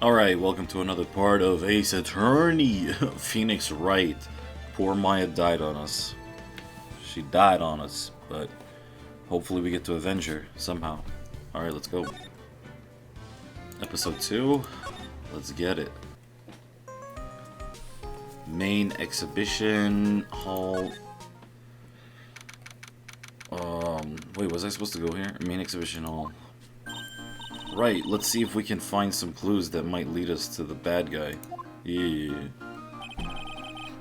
Alright, welcome to another part of Ace Attorney. Phoenix Wright. Poor Maya died on us. She died on us, but hopefully we get to avenge her somehow. Alright, let's go. Episode 2. Let's get it. Main exhibition hall. Wait, was I supposed to go here? Main exhibition hall. Right, let's see if we can find some clues that might lead us to the bad guy. Yeah.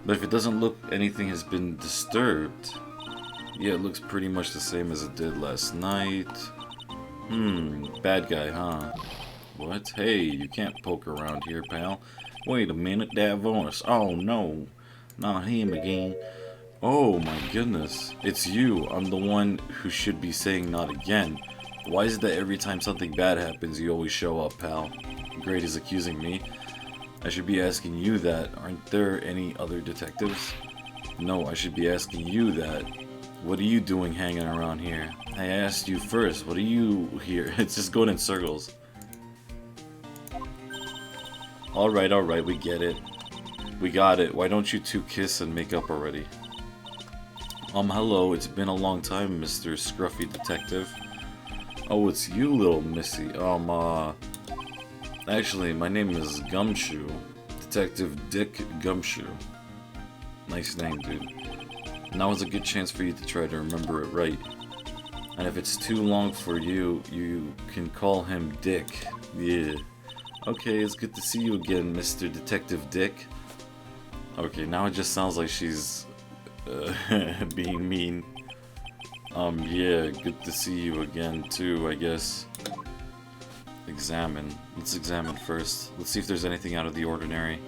But if it doesn't look anything has been disturbed. Yeah, it looks pretty much the same as it did last night. Bad guy, huh? What? Hey, you can't poke around here, pal. Wait a minute, that voice. Oh no, not him again. Oh my goodness, it's you. I'm the one who should be saying not again. Why is it that every time something bad happens, you always show up, pal? Great is accusing me. I should be asking you that. Aren't there any other detectives? No, I should be asking you that. What are you doing hanging around here? I asked you first. What are you here? It's just going in circles. Alright, we get it. We got it. Why don't you two kiss and make up already? Hello. It's been a long time, Mr. Scruffy Detective. Oh, it's you, little missy. Actually, my name is Gumshoe. Detective Dick Gumshoe. Nice name, dude. Now is a good chance for you to try to remember it right. And if it's too long for you, you can call him Dick. Yeah. Okay, it's good to see you again, Mr. Detective Dick. Okay, now it just sounds like she's being mean. Yeah, good to see you again too, I guess. Examine. Let's examine first. Let's see if there's anything out of the ordinary.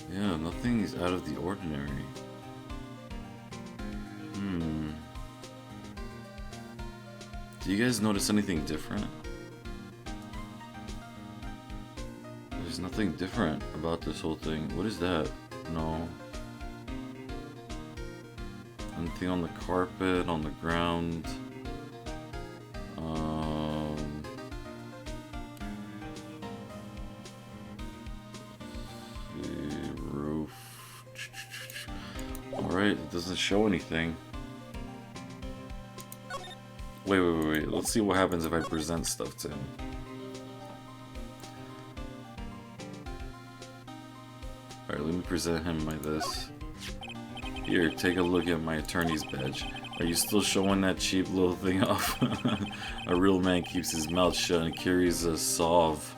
Yeah, nothing is out of the ordinary. Do you guys notice anything different? There's nothing different about this whole thing. What is that? No. Anything on the carpet, on the ground? The roof. Alright, it doesn't show anything. Wait. Let's see what happens if I present stuff to him. Alright, let me present him like this. Here, take a look at my attorney's badge. Are you still showing that cheap little thing off? A real man keeps his mouth shut and carries a SOV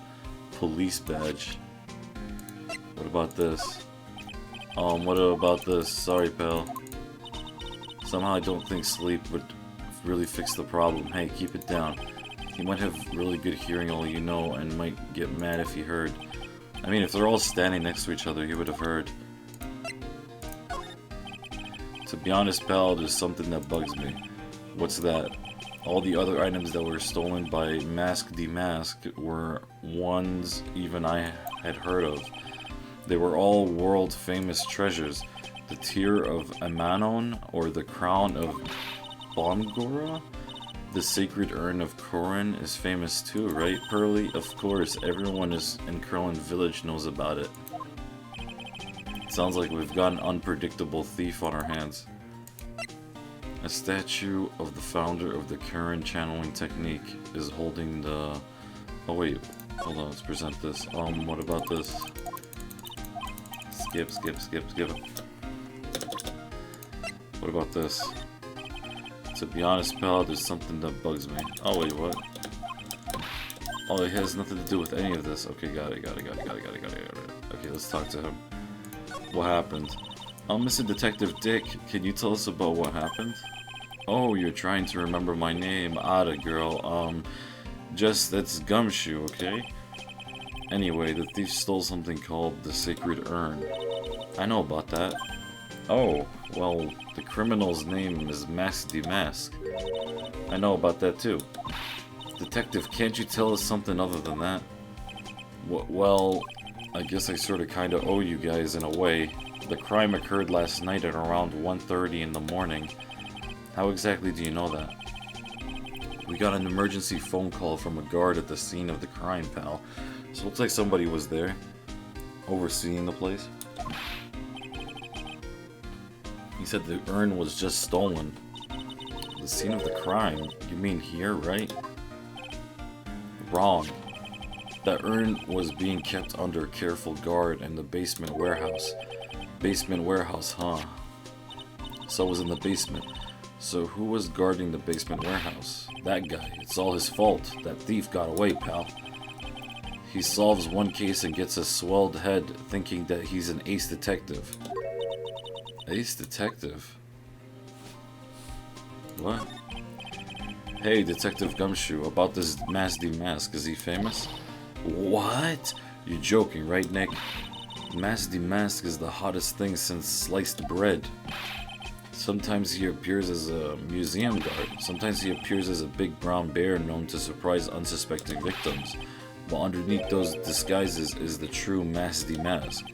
police badge. What about this? What about this? Sorry, pal. Somehow I don't think sleep would really fix the problem. Hey, keep it down. He might have really good hearing, all you know, and might get mad if he heard. I mean, if they're all standing next to each other, he would have heard. To be honest, pal, there's something that bugs me. What's that? All the other items that were stolen by Mask Demask were ones even I had heard of. They were all world-famous treasures. The Tear of Amanon, or the Crown of Bongora? The Sacred Urn of Korin is famous too, right, Pearly? Of course, everyone in Curlin Village knows about it. Sounds like we've got an unpredictable thief on our hands. A statue of the founder of the current channeling technique is holding the... Oh wait, hold on, let's present this. What about this? Skip. What about this? To be honest, pal, there's something that bugs me. Oh wait, what? Oh, it has nothing to do with any of this. Okay, got it. Okay, let's talk to him. What happened? Mr. Detective Dick, can you tell us about what happened? Oh, you're trying to remember my name. Ada girl. That's Gumshoe, okay? Anyway, the thief stole something called the Sacred Urn. I know about that. Oh, well, the criminal's name is Mask Demask. I know about that too. Detective, can't you tell us something other than that? Well, I guess I sorta kinda owe you guys in a way. The crime occurred last night at around 1:30 in the morning. How exactly do you know that? We got an emergency phone call from a guard at the scene of the crime, pal. So it looks like somebody was there, overseeing the place. He said the urn was just stolen. The scene of the crime? You mean here, right? Wrong. The urn was being kept under careful guard in the basement warehouse. Basement warehouse, huh? So it was in the basement. So who was guarding the basement warehouse? That guy. It's all his fault. That thief got away, pal. He solves one case and gets a swelled head thinking that he's an ace detective. Ace detective? What? Hey, Detective Gumshoe, about this Masdy Mask, is he famous? What? You're joking, right, Nick? Masdy Mask is the hottest thing since sliced bread. Sometimes he appears as a museum guard. Sometimes he appears as a big brown bear known to surprise unsuspecting victims. But underneath those disguises is the true Masdy Mask.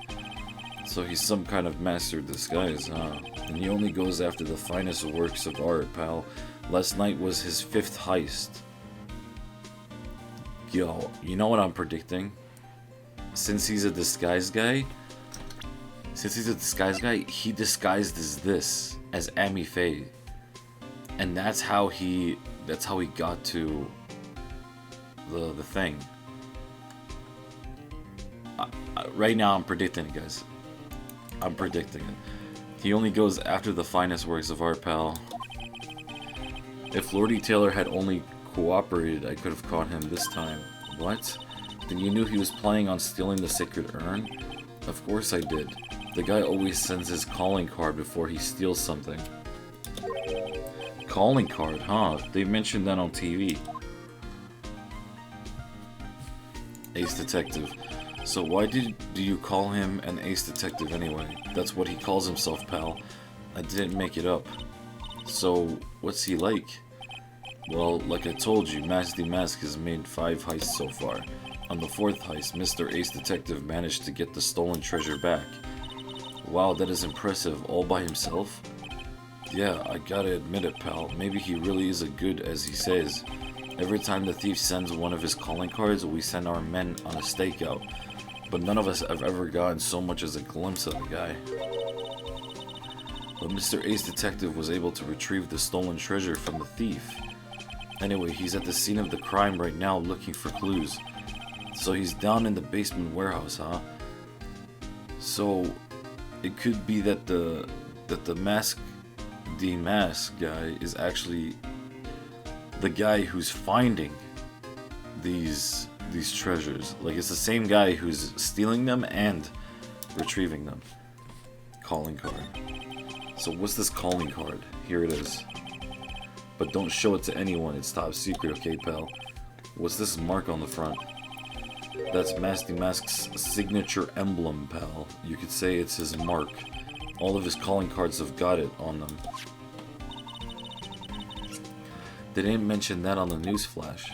So he's some kind of master disguise, huh? And he only goes after the finest works of art, pal. Last night was his 5th heist. Yo, you know what I'm predicting? Since he's a disguise guy, he disguised as this, as Amy Faye. And that's how he got to the thing. Right now I'm predicting it, guys. I'm predicting it. He only goes after the finest works of art, pal. If Lordy Taylor had only cooperated, I could have caught him this time. What? Then you knew he was planning on stealing the sacred urn? Of course I did. The guy always sends his calling card before he steals something. Calling card, huh? They mentioned that on TV. Ace Detective. So why do you call him an ace detective anyway? That's what he calls himself, pal. I didn't make it up. So, what's he like? Well, like I told you, Masdy Mask has made 5 heists so far. On the 4th heist, Mr. Ace Detective managed to get the stolen treasure back. Wow, that is impressive, all by himself? Yeah, I gotta admit it, pal. Maybe he really is as good as he says. Every time the thief sends one of his calling cards, we send our men on a stakeout. But none of us have ever gotten so much as a glimpse of the guy. But Mr. Ace Detective was able to retrieve the stolen treasure from the thief. Anyway, he's at the scene of the crime right now looking for clues. So he's down in the basement warehouse, huh? So it could be that the Mask guy is actually the guy who's finding these treasures. Like, it's the same guy who's stealing them and retrieving them. Calling card. So what's this calling card? Here it is. But don't show it to anyone, it's top secret, okay, pal? What's this mark on the front? That's Masdy Mask's signature emblem, pal. You could say it's his mark. All of his calling cards have got it on them. They didn't mention that on the news flash.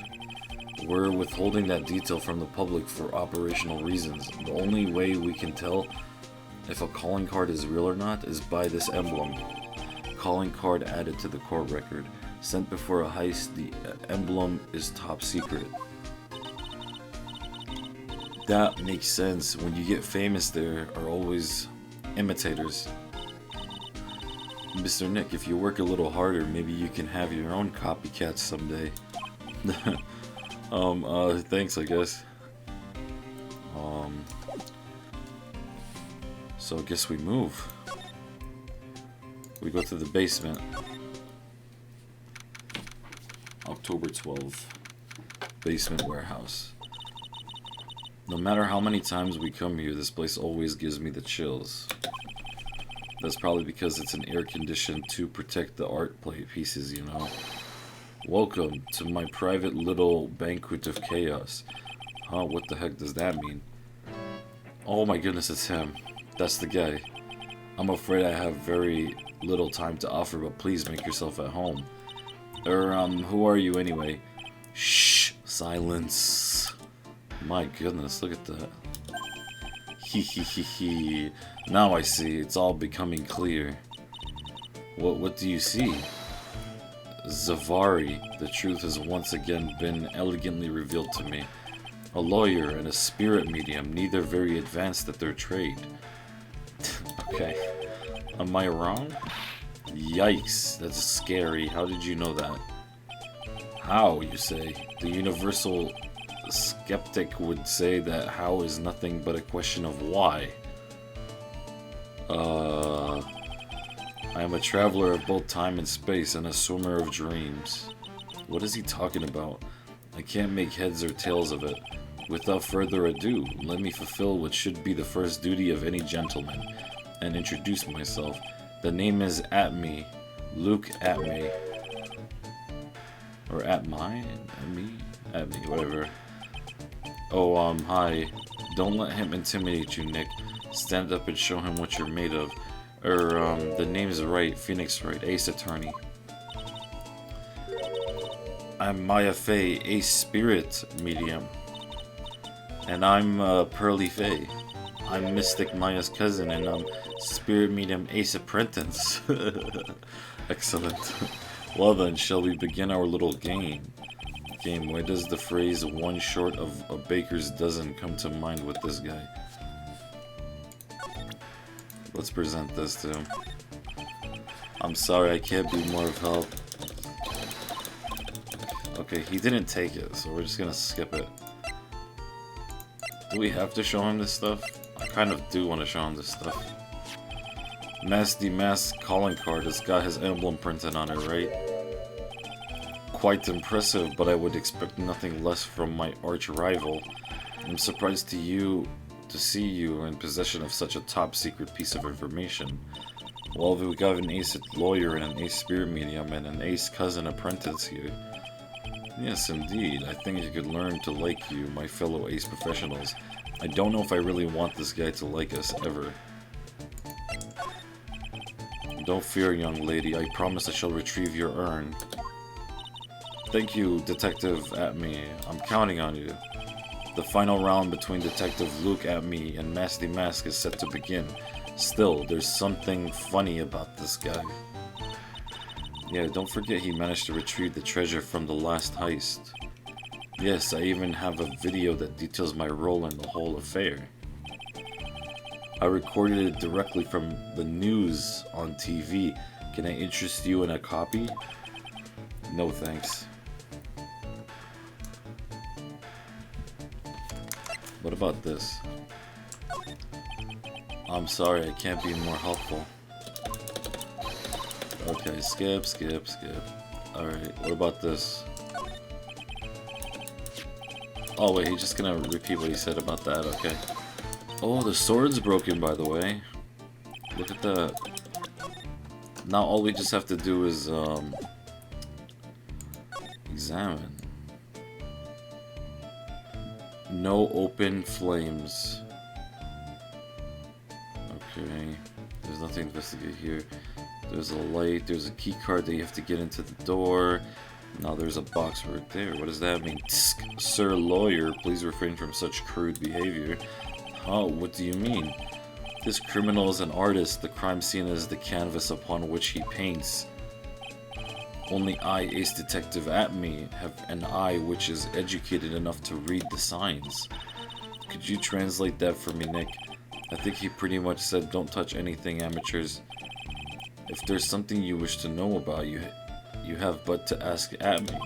We're withholding that detail from the public for operational reasons. The only way we can tell if a calling card is real or not is by this emblem. Calling card added to the court record. Sent before a heist, the emblem is top secret. That makes sense. When you get famous, there are always imitators. Mr. Nick, if you work a little harder, maybe you can have your own copycats someday. Thanks, I guess. So I guess we move. We go to the basement. October 12th. Basement warehouse. No matter how many times we come here, this place always gives me the chills. That's probably because it's an air-conditioned to protect the art play pieces, you know. Welcome to my private little banquet of chaos. Huh, what the heck does that mean? Oh my goodness, it's him. That's the guy. I'm afraid I have very little time to offer, but please make yourself at home. Who are you anyway? Shh, silence. My goodness, look at that. Hee. Now I see, it's all becoming clear. What do you see? Zavari, the truth has once again been elegantly revealed to me. A lawyer and a spirit medium, neither very advanced at their trade. Okay. Am I wrong? Yikes, that's scary. How did you know that? How, you say? The universal skeptic would say that how is nothing but a question of why. I am a traveler of both time and space and a swimmer of dreams. What is he talking about? I can't make heads or tails of it. Without further ado, let me fulfill what should be the first duty of any gentleman, and introduce myself. The name is Atme, Luke Atme. Or Atme, whatever. Oh, hi. Don't let him intimidate you, Nick. Stand up and show him what you're made of. The name's Wright, Phonix Wright, Ace Attorney. I'm Maya Fey, Ace Spirit Medium. And I'm Pearly Fey. I'm Mystic Maya's cousin, and I'm Spirit Medium Ace Apprentice. Excellent. Well then, shall we begin our little game? Where does the phrase one short of a baker's dozen come to mind with this guy? Let's present this to him. I'm sorry, I can't be more of help. Okay, he didn't take it, so we're just gonna skip it. Do we have to show him this stuff? I kind of do want to show him this stuff. Masty Mask calling card has got his emblem printed on it, right? Quite impressive, but I would expect nothing less from my arch rival. I'm surprised to see you in possession of such a top secret piece of information. Well, we got an ace lawyer and an ace spirit medium and an ace cousin apprentice here. Yes, indeed. I think you could learn to like you, my fellow ace professionals. I don't know if I really want this guy to like us ever. Don't fear, young lady. I promise I shall retrieve your urn. Thank you, Detective Atme. I'm counting on you. The final round between Detective Luke Atme and Masty Mask is set to begin. Still, there's something funny about this guy. Yeah, don't forget he managed to retrieve the treasure from the last heist. Yes, I even have a video that details my role in the whole affair. I recorded it directly from the news on TV. Can I interest you in a copy? No thanks. What about this? I'm sorry, I can't be more helpful. Okay, skip. Alright, what about this? Oh wait, he's just gonna repeat what he said about that, okay. Oh, the sword's broken, by the way. Look at that. Now all we just have to do is, examine. No open flames. Okay, there's nothing to investigate here. There's a light, there's a key card that you have to get into the door. Now there's a box right there. What does that mean? Tsk, Sir Lawyer, please refrain from such crude behavior. Oh, what do you mean? This criminal is an artist. The crime scene is the canvas upon which he paints. Only I, Ace Detective Atme, have an eye which is educated enough to read the signs. Could you translate that for me, Nick? I think he pretty much said don't touch anything, amateurs. If there's something you wish to know about, you have but to ask Atme.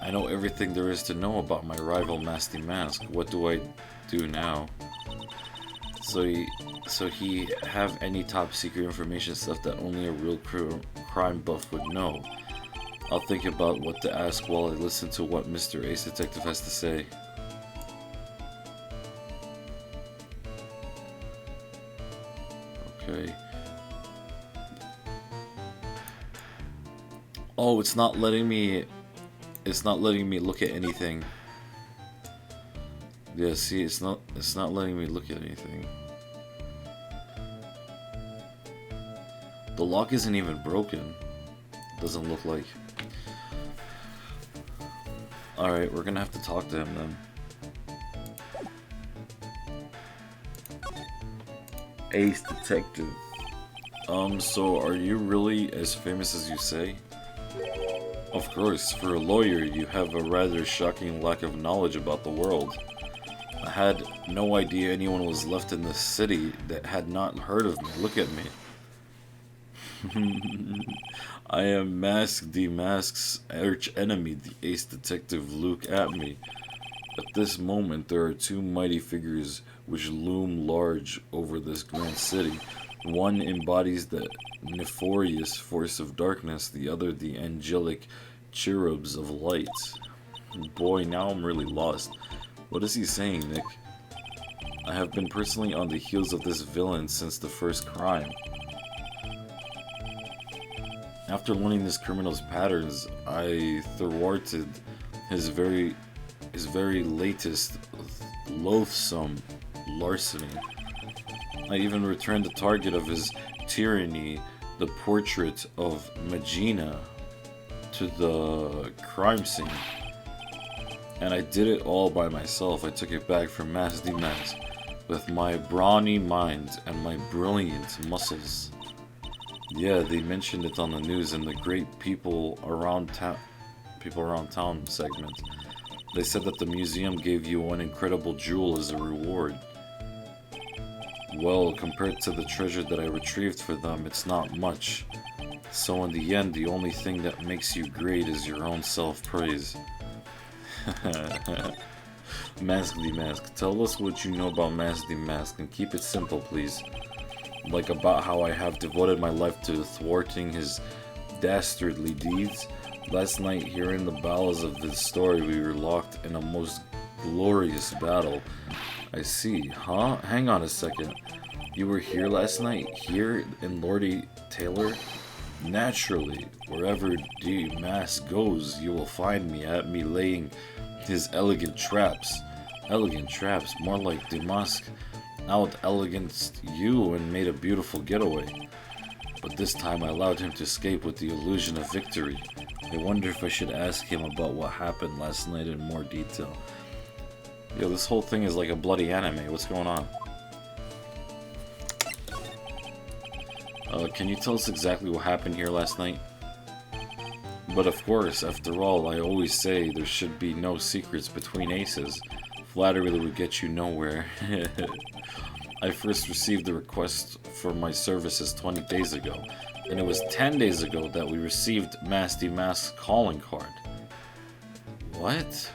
I know everything there is to know about my rival Masty Mask. What do I do now? So he have any top secret information stuff that only a real crime buff would know. I'll think about what to ask while I listen to what Mr. Ace Detective has to say. Okay. Oh, it's not letting me look at anything. Yeah, see, it's not letting me look at anything. The lock isn't even broken. Doesn't look like. Alright, we're gonna have to talk to him then. Ace Detective. So are you really as famous as you say? Of course, for a lawyer, you have a rather shocking lack of knowledge about the world. I had no idea anyone was left in this city that had not heard of me. Look at me. I am Mask Demask's arch enemy, the ace detective. Look at me. At this moment, there are two mighty figures which loom large over this grand city. One embodies the nefarious force of darkness, the other the angelic cherubs of light. Boy, now I'm really lost. What is he saying, Nick? I have been personally on the heels of this villain since the first crime. After learning this criminal's patterns, I thwarted his very latest loathsome larceny. I even returned the target of his tyranny, the portrait of Magina, to the crime scene. And I did it all by myself. I took it back from Mask Demask with my brawny mind and my brilliant muscles. Yeah, they mentioned it on the news in the great people around town segment. They said that the museum gave you one incredible jewel as a reward. Well, compared to the treasure that I retrieved for them, it's not much. So in the end, the only thing that makes you great is your own self-praise. Mask Demask, tell us what you know about Mask Demask and keep it simple, please. Like about how I have devoted my life to thwarting his dastardly deeds. Last night, hearing the bowels of this story, we were locked in a most glorious battle. I see, huh? Hang on a second. You were here last night? Here in Lordy Taylor? Naturally, wherever Demask goes, you will find me at me laying his elegant traps. Elegant traps? More like Demask out eleganced you and made a beautiful getaway. But this time I allowed him to escape with the illusion of victory. I wonder if I should ask him about what happened last night in more detail. Yo, this whole thing is like a bloody anime. What's going on? Can you tell us exactly what happened here last night? But of course, after all, I always say there should be no secrets between aces. Flattery would get you nowhere. I first received the request for my services 20 days ago, and it was 10 days ago that we received Mask Demask's calling card. What?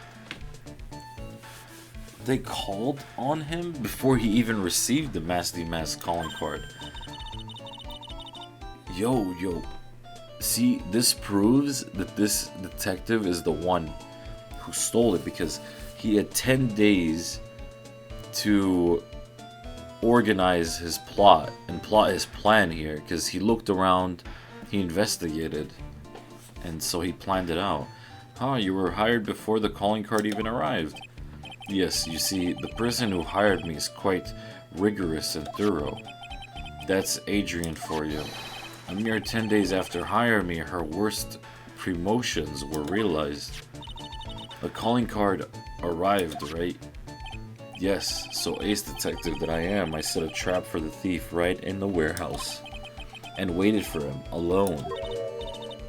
They called on him before he even received the Mask Demask calling card. Yo. See, this proves that this detective is the one who stole it, because he had 10 days to organize his plot and plot his plan here, because he looked around, he investigated, and so he planned it out. Huh, you were hired before the calling card even arrived. Yes, you see, the person who hired me is quite rigorous and thorough. That's Adrian for you. A mere 10 days after hiring me, her worst promotions were realized. The calling card arrived, right? Yes, so ace detective that I am, I set a trap for the thief right in the warehouse. And waited for him, alone.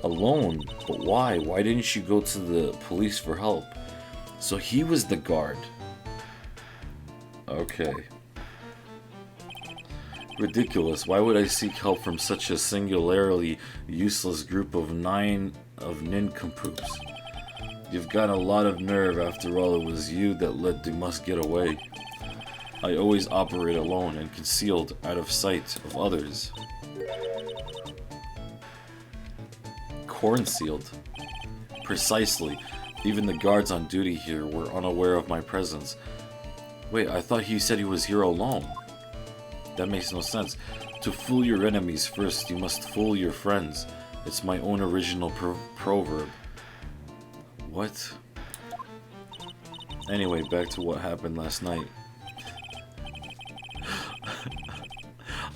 Alone? But why? Why didn't you go to the police for help? So he was the guard. Okay. Ridiculous. Why would I seek help from such a singularly useless group of nincompoops? You've got a lot of nerve. After all, it was you that let Demask get away. I always operate alone and concealed out of sight of others. Corn-sealed. Precisely. Even the guards on duty here were unaware of my presence. Wait, I thought he said he was here alone. That makes no sense. To fool your enemies first, you must fool your friends. It's my own original proverb. What? Anyway, back to what happened last night.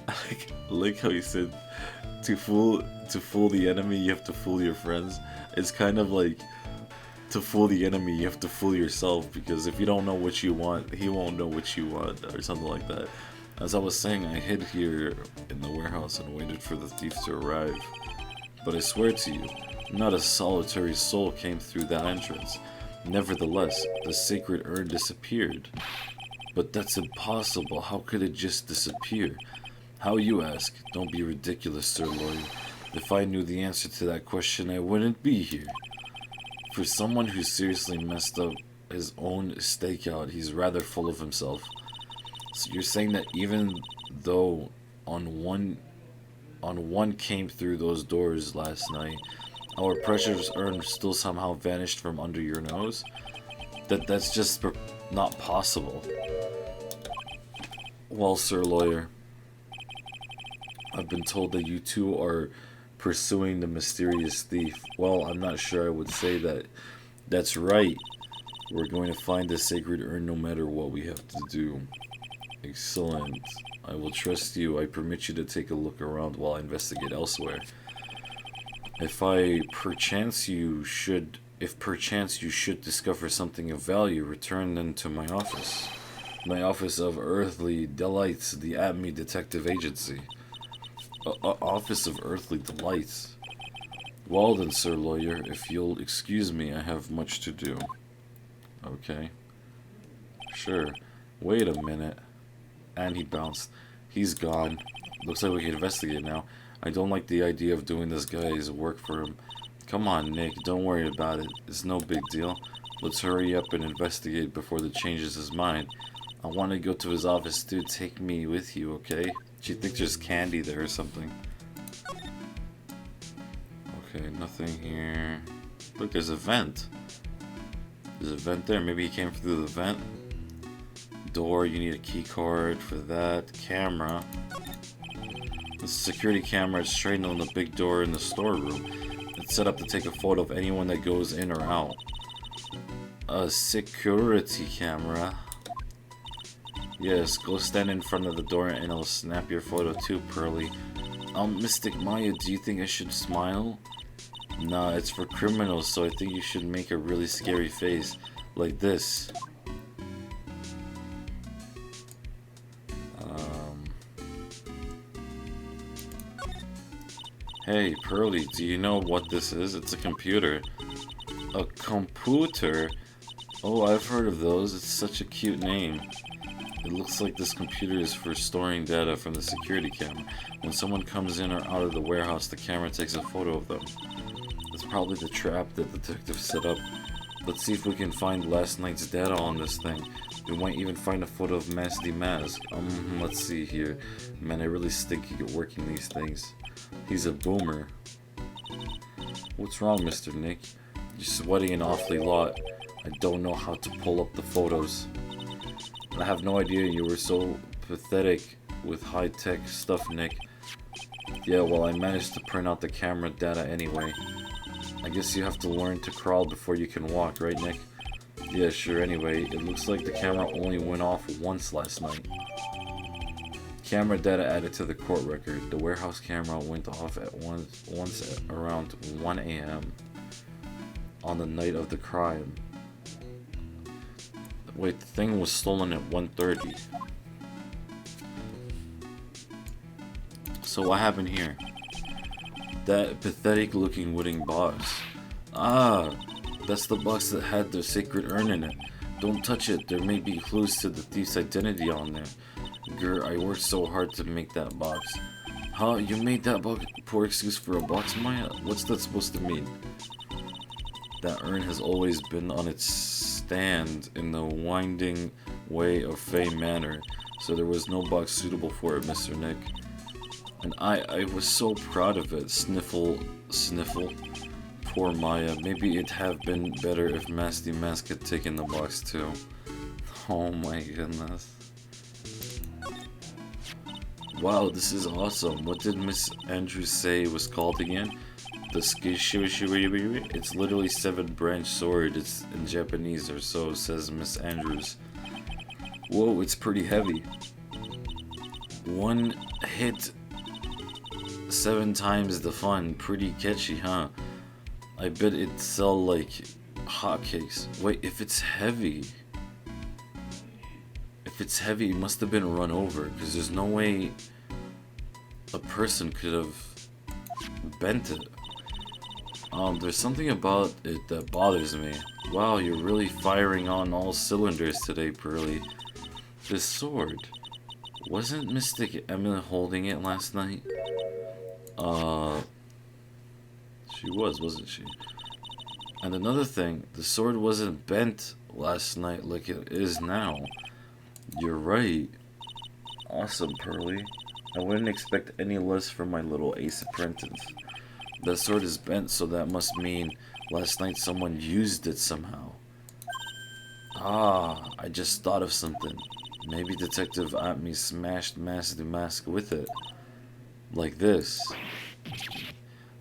I like how you said, to fool the enemy, you have to fool your friends. It's kind of like, to fool the enemy, you have to fool yourself, because if you don't know what you want, he won't know what you want, or something like that. As I was saying, I hid here in the warehouse and waited for the thief to arrive. But I swear to you, Not a solitary soul came through that entrance. Nevertheless, the sacred urn disappeared. But that's impossible. How could it just disappear? How, you ask? Don't be ridiculous, Sir Lawyer. If I knew the answer to that question, I wouldn't be here. For someone who seriously messed up his own stakeout, he's rather full of himself. So you're saying that even though on one came through those doors last night, our precious urn still somehow vanished from under your nose? That's just not possible. Well, Sir Lawyer, I've been told that you two are pursuing the mysterious thief. Well, I'm not sure I would say that. That's right. We're going to find the sacred urn no matter what we have to do. Excellent. I will trust you. I permit you to take a look around while I investigate elsewhere. If perchance you should discover something of value, return then to my office. My office of Earthly Delights, the ATME Detective Agency. Office of Earthly Delights. Well then, Sir Lawyer, if you'll excuse me, I have much to do. Okay. Sure. Wait a minute. And he bounced. He's gone. Looks like we can investigate now. I don't like the idea of doing this guy's work for him. Come on, Nick, don't worry about it. It's no big deal. Let's hurry up and investigate before the changes his mind. I want to go to his office too. Take me with you, okay? Do you think there's candy there or something? Okay, nothing here. Look, there's a vent. There's a vent there. Maybe he came through the vent. Door, you need a key card for that. Camera. The security camera is straight on the big door in the storeroom. It's set up to take a photo of anyone that goes in or out. A security camera. Yes, go stand in front of the door and I'll snap your photo too, Pearly. Mystic Maya, do you think I should smile? Nah, it's for criminals, so I think you should make a really scary face. Like this. Hey, Pearly, do you know what this is? It's a computer. A computer? Oh, I've heard of those. It's such a cute name. It looks like this computer is for storing data from the security camera. When someone comes in or out of the warehouse, the camera takes a photo of them. It's probably the trap that the detective set up. Let's see if we can find last night's data on this thing. We might even find a photo of Masty Mask. Let's see here. Man, I really stink at working these things. He's a boomer. What's wrong, Mr. Nick? You're sweating an awfully lot. I don't know how to pull up the photos. I have no idea you were so pathetic with high-tech stuff, Nick. Yeah, well, I managed to print out the camera data anyway. I guess you have to learn to crawl before you can walk, right, Nick? Yeah, sure, anyway, it looks like the camera only went off once last night. Camera data added to the court record. The warehouse camera went off at once at around 1 a.m. on the night of the crime. Wait, the thing was stolen at 1:30. So what happened here? That pathetic looking wooden box. Ah, that's the box that had the sacred urn in it. Don't touch it, there may be clues to the thief's identity on there. Grr, I worked so hard to make that box. Huh, you made that box? Poor excuse for a box, Maya? What's that supposed to mean? That urn has always been on its stand in the winding way of Fey Manor, so there was no box suitable for it, Mr. Nick. And I was so proud of it. Sniffle, sniffle. Poor Maya. Maybe it'd have been better if Masty Mask had taken the box too. Oh my goodness. Wow, this is awesome. What did Miss Andrews say it was called again? The Skishibishibiri? It's literally 7-branch sword. It's in Japanese or so, says Miss Andrews. Whoa, it's pretty heavy. One hit 7 times the fun. Pretty catchy, huh? I bet it'd sell like hotcakes. Wait, if it's heavy... If it's heavy, it must have been run over, because there's no way a person could have bent it. There's something about it that bothers me. Wow, you're really firing on all cylinders today, Pearly. This sword. Wasn't Mystic Emma holding it last night? She was, wasn't she? And another thing, the sword wasn't bent last night like it is now. You're right. Awesome, Pearly. I wouldn't expect any less from my little ace apprentice. That sword is bent, so that must mean last night someone used it somehow. Ah, I just thought of something. Maybe Detective Atme smashed Master Mask with it. Like this.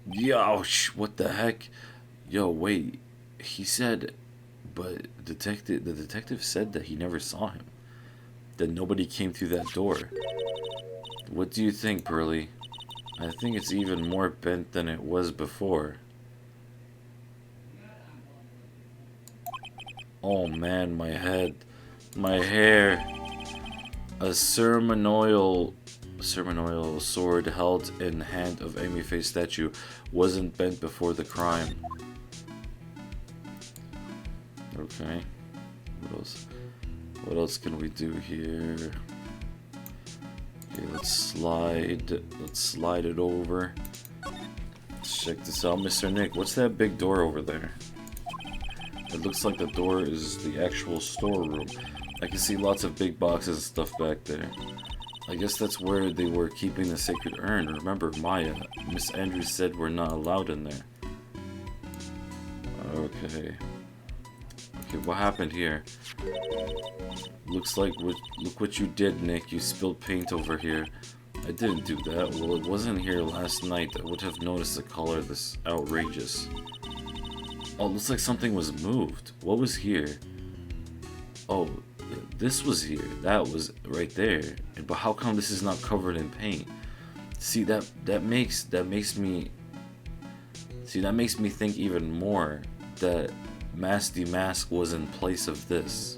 Yo, what the heck? Yo, wait. He said, but the detective said that he never saw him. That nobody came through that door. What do you think, Pearly? I think it's even more bent than it was before. Oh man, my head. My hair. A ceremonial sword held in hand of Amy Faye's statue wasn't bent before the crime. Okay. What else? What else can we do here? Okay, let's slide it over. Let's check this out, Mr. Nick. What's that big door over there? It looks like the door is the actual storeroom. I can see lots of big boxes and stuff back there. I guess that's where they were keeping the sacred urn. Remember, Maya, Miss Andrews said we're not allowed in there. Okay. Okay, what happened here? Looks like look what you did, Nick. You spilled paint over here. I didn't do that. Well, it wasn't here last night. I would have noticed the color this outrageous. Oh, it looks like something was moved. What was here? Oh, this was here. That was right there. But how come this is not covered in paint? See, that makes me think even more that Masty Mask was in place of this.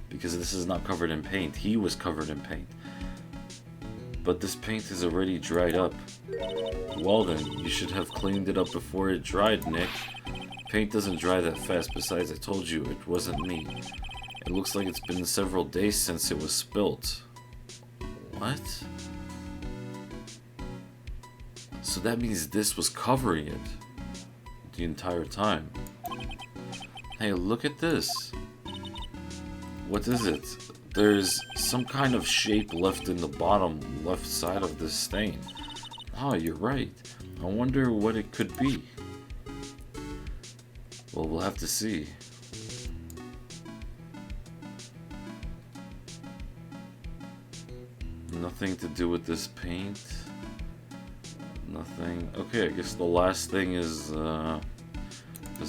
Because this is not covered in paint. He was covered in paint. But this paint is already dried up. Well then, you should have cleaned it up before it dried, Nick. Paint doesn't dry that fast. Besides, I told you, it wasn't me. It looks like it's been several days since it was spilt. What? So that means this was covering it the entire time. Hey, look at this. What is it? There's some kind of shape left in the bottom left side of this stain. Oh, you're right. I wonder what it could be. Well, we'll have to see. Nothing to do with this paint. Nothing. Okay, I guess the last thing is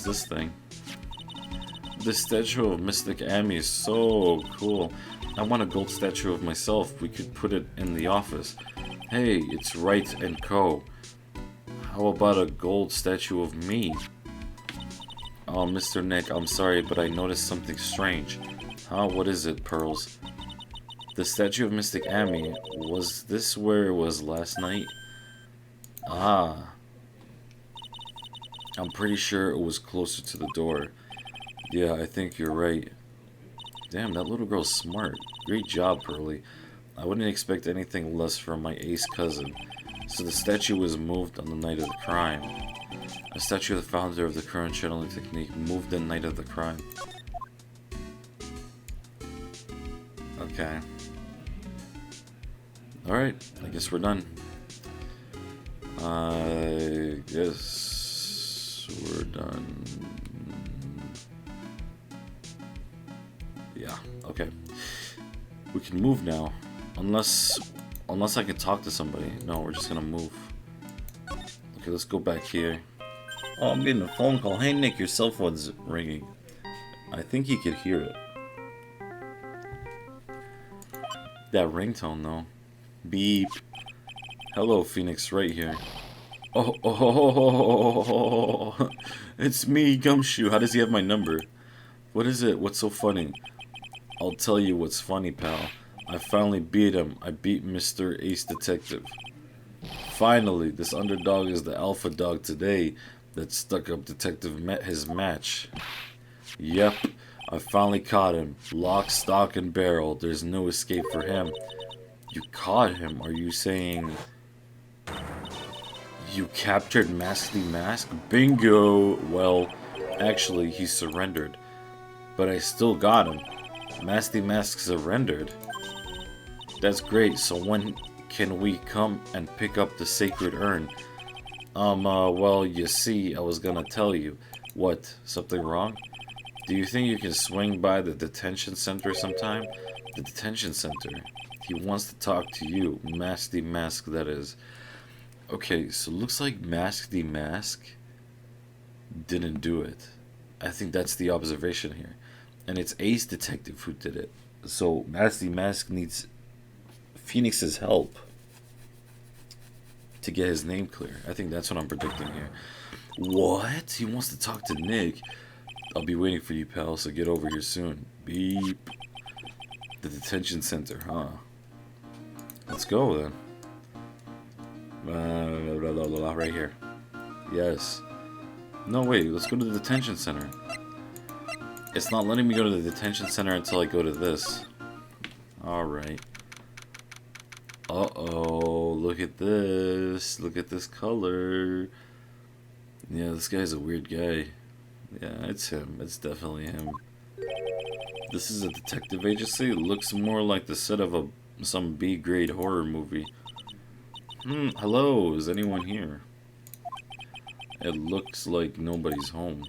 this thing. This statue of Mystic Amy is so cool. I want a gold statue of myself. We could put it in the office. Hey, it's Wright and Co. How about a gold statue of me? Oh, Mr. Nick, I'm sorry, but I noticed something strange. Huh? What is it, Pearls? The statue of Mystic Amy, was this where it was last night? Ah. I'm pretty sure it was closer to the door. Yeah, I think you're right. Damn, that little girl's smart. Great job, Pearly. I wouldn't expect anything less from my ace cousin. So the statue was moved on the night of the crime. A statue of the founder of the current channeling technique moved the night of the crime. Okay. Alright, I guess we're done. I guess we're done. Yeah, okay. We can move now. Unless I can talk to somebody. No, we're just gonna move. Okay, let's go back here. Oh, I'm getting a phone call. Hey Nick, your cell phone's ringing. I think he could hear it. That ringtone though. Beep. Hello, Phonix, right here. Oh, it's me, Gumshoe. How does he have my number? What is it? What's so funny? I'll tell you what's funny, pal. I finally beat him. I beat Mr. Ace Detective. Finally, this underdog is the alpha dog today. That stuck-up detective met his match. Yep, I finally caught him. Lock, stock, and barrel. There's no escape for him. You caught him? Are you saying you captured Masky Mask? Bingo! Well, actually, he surrendered. But I still got him. Masky Mask surrendered. That's great, so when can we come and pick up the sacred urn? Well, you see, I was gonna tell you. What, something wrong? Do you think you can swing by the detention center sometime? The detention center? He wants to talk to you. Masky Mask, that is. Okay, so looks like Masky Mask didn't do it. I think that's the observation here. And it's Ace Detective who did it. So Masky Mask needs Phoenix's help to get his name clear. I think that's what I'm predicting here. What? He wants to talk to Nick. I'll be waiting for you, pal, so get over here soon. Beep. The detention center, huh? Let's go, then. Right here. Yes. No, wait, let's go to the detention center. It's not letting me go to the detention center until I go to this. Alright. Uh-oh, look at this. Look at this color. Yeah, this guy's a weird guy. Yeah, it's him. It's definitely him. This is a detective agency. It looks more like the set of some B-grade horror movie. Hello, is anyone here? It looks like nobody's home.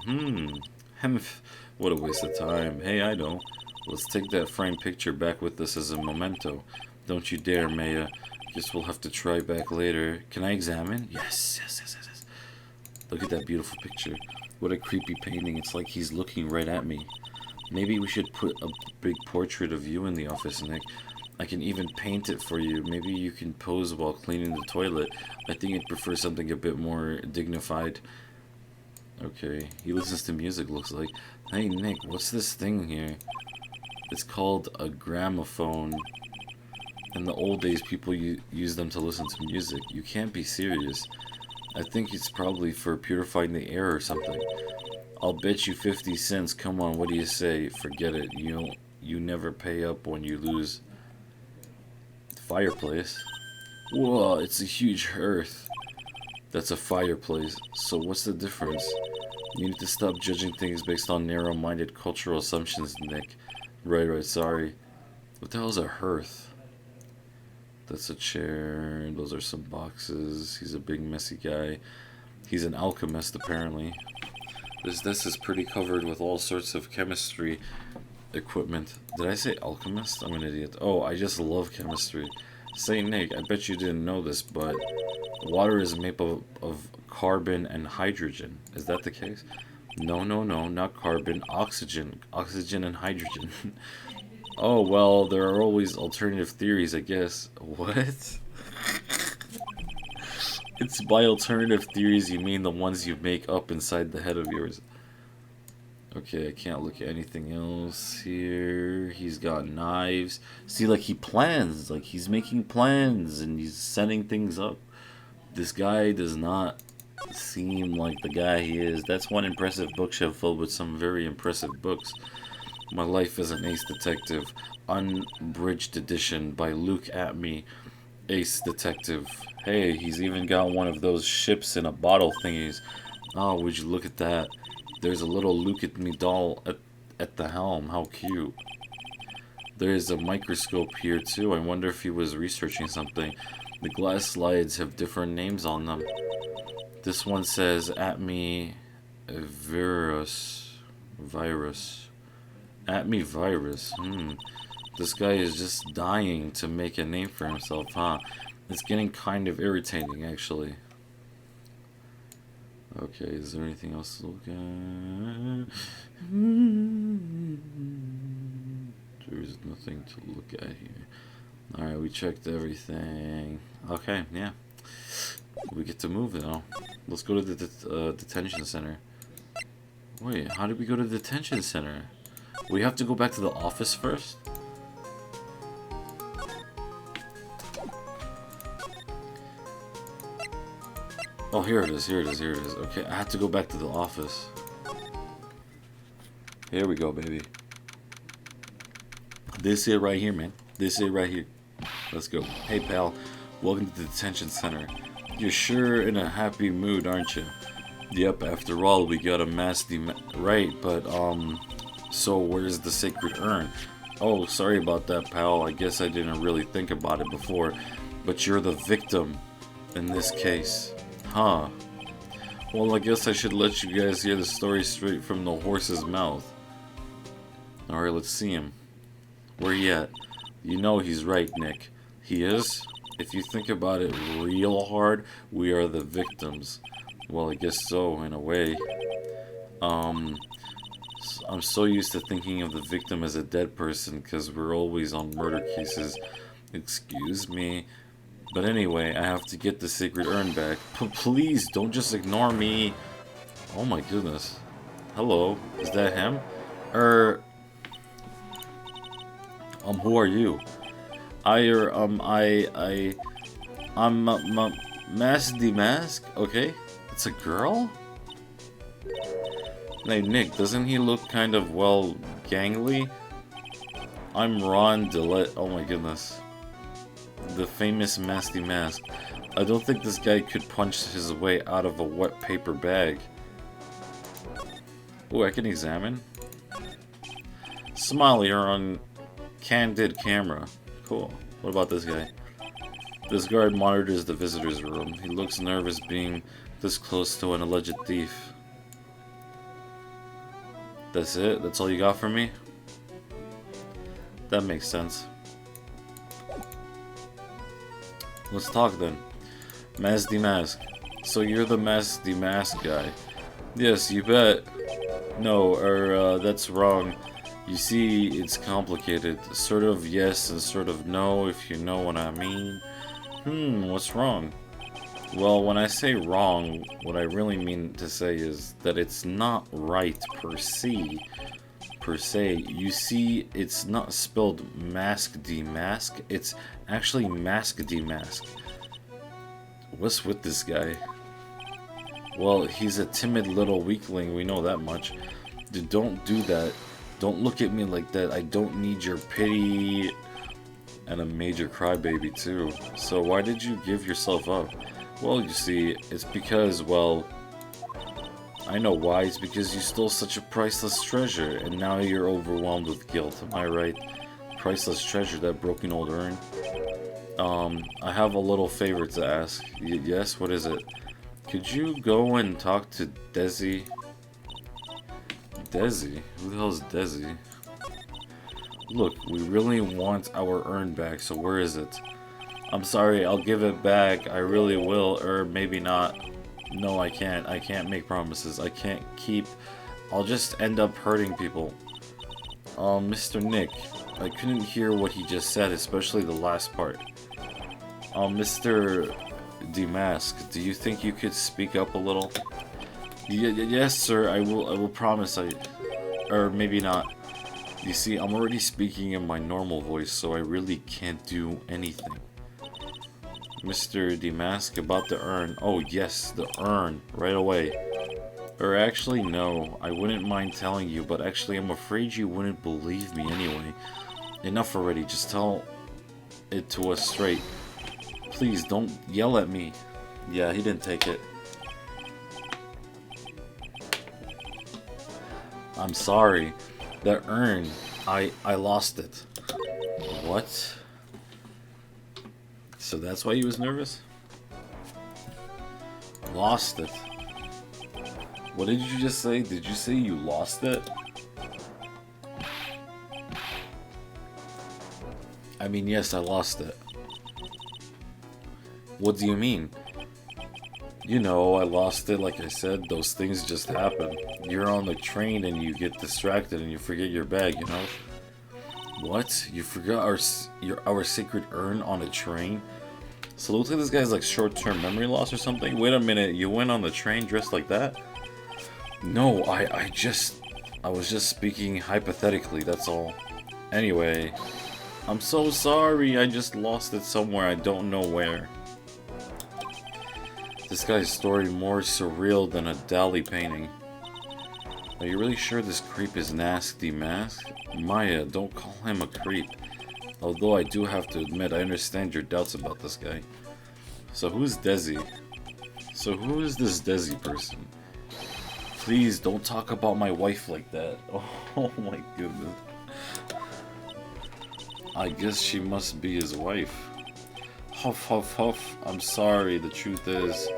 What a waste of time. Hey, I know. Let's take that framed picture back with us as a memento. Don't you dare, Maya. Guess we'll have to try back later. Can I examine? Yes. Look at that beautiful picture. What a creepy painting. It's like he's looking right at me. Maybe we should put a big portrait of you in the office, Nick. I can even paint it for you. Maybe you can pose while cleaning the toilet. I think I'd prefer something a bit more dignified. Okay, he listens to music, looks like. Hey, Nick, what's this thing here? It's called a gramophone. In the old days, people used them to listen to music. You can't be serious. I think it's probably for purifying the air or something. I'll bet you 50 cents. Come on, what do you say? Forget it. You never pay up when you lose. Fireplace? Whoa, it's a huge hearth. That's a fireplace. So what's the difference? You need to stop judging things based on narrow-minded cultural assumptions, Nick. Right, sorry. What the hell is a hearth? That's a chair. Those are some boxes. He's a big messy guy. He's an alchemist, apparently. This desk is pretty covered with all sorts of chemistry equipment. Did I say alchemist? I'm an idiot. Oh, I just love chemistry. Say, Nick, I bet you didn't know this, but water is made of carbon and hydrogen. Is that the case? No, not carbon. Oxygen. Oxygen and hydrogen. Oh, well, there are always alternative theories, I guess. What? It's by alternative theories you mean the ones you make up inside the head of yours. Okay, I can't look at anything else here. He's got knives. See, like, he plans. Like, he's making plans and he's setting things up. This guy does not seem like the guy he is. That's one impressive bookshelf filled with some very impressive books. My Life as an Ace Detective. Unbridged edition by Luke Atme. Ace Detective. Hey, he's even got one of those ships in a bottle thingies. Oh, would you look at that? There's a little Look at Me doll at the helm. How cute. There's a microscope here too. I wonder if he was researching something. The glass slides have different names on them. This one says Atme virus. Atme virus. This guy is just dying to make a name for himself, huh? It's getting kind of irritating, actually. Okay, is there anything else to look at? There's nothing to look at here. Alright, we checked everything. Okay, yeah. We get to move now. Let's go to the detention center. Wait, how did we go to the detention center? We have to go back to the office first? Oh, here it is, here it is, here it is. Okay, I have to go back to the office. Here we go, baby. This it right here, man. This it right here. Let's go. Hey, pal. Welcome to the detention center. You're sure in a happy mood, aren't you? Yep, after all, we got a right, but, so where's the sacred urn? Oh, sorry about that, pal. I guess I didn't really think about it before. But you're the victim in this case. Huh. Well, I guess I should let you guys hear the story straight from the horse's mouth. Alright, let's see him. Where he at? You know he's right, Nick. He is? If you think about it real hard, we are the victims. Well, I guess so, in a way. I'm so used to thinking of the victim as a dead person because we're always on murder cases. Excuse me. But anyway, I have to get the sacred urn back. Please, don't just ignore me. Oh my goodness. Hello, is that him? Who are you? I'm Mask. Okay, it's a girl? Hey, Nick, doesn't he look kind of, well, gangly? I'm Ron Dillette. Oh my goodness. The famous Masty Mask. I don't think this guy could punch his way out of a wet paper bag. Ooh, I can examine. Smile, you're on candid camera. Cool. What about this guy? This guard monitors the visitor's room. He looks nervous being this close to an alleged thief. That's it? That's all you got for me? That makes sense. Let's talk then. Masty Mask. So you're the Masty Mask guy? Yes, you bet. No, that's wrong. You see, it's complicated. Sort of yes and sort of no, if you know what I mean. What's wrong? Well, when I say wrong, what I really mean to say is that it's not right per se. You see, it's not spelled mask, it's actually mask. What's with this guy? Well, he's a timid little weakling, we know that much. Don't do that. Don't look at me like that. I don't need your pity. And a major crybaby too. So why did you give yourself up? Well, you see, it's because, well, I know why. It's because you stole such a priceless treasure, and now you're overwhelmed with guilt. Am I right? Priceless treasure, that broken old urn. I have a little favor to ask. Yes, what is it? Could you go and talk to Desi? Desi? Who the hell is Desi? Look, we really want our urn back, so where is it? I'm sorry, I'll give it back. I really will, or maybe not. No, I can't. I can't make promises. I can't keep... I'll just end up hurting people. Mr. Nick, I couldn't hear what he just said, especially the last part. Mr. Demask, do you think you could speak up a little? Yes, sir, I will promise or maybe not. You see, I'm already speaking in my normal voice, so I really can't do anything. Mr. Demask, about the urn. Oh, yes, the urn. Right away. Or actually, no. I wouldn't mind telling you, but actually, I'm afraid you wouldn't believe me anyway. Enough already. Just tell it to us straight. Please, don't yell at me. Yeah, he didn't take it. I'm sorry. The urn, I lost it. What? So that's why he was nervous? Lost it. What did you just say? Did you say you lost it? I mean, yes, I lost it. What do you mean? You know, I lost it, like I said, those things just happen. You're on the train and you get distracted and you forget your bag, you know? What? You forgot our sacred urn on a train? So it looks like this guy's like short-term memory loss or something? Wait a minute, you went on the train dressed like that? No, I was just speaking hypothetically, that's all. Anyway, I'm so sorry, I just lost it somewhere, I don't know where. This guy's story more surreal than a Dali painting. Are you really sure this creep is Nasty Mask? Maya, don't call him a creep. Although I do have to admit, I understand your doubts about this guy. So who's Desi? So who is this Desi person? Please don't talk about my wife like that. Oh my goodness. I guess she must be his wife. Huff huff huff. I'm sorry, the truth is,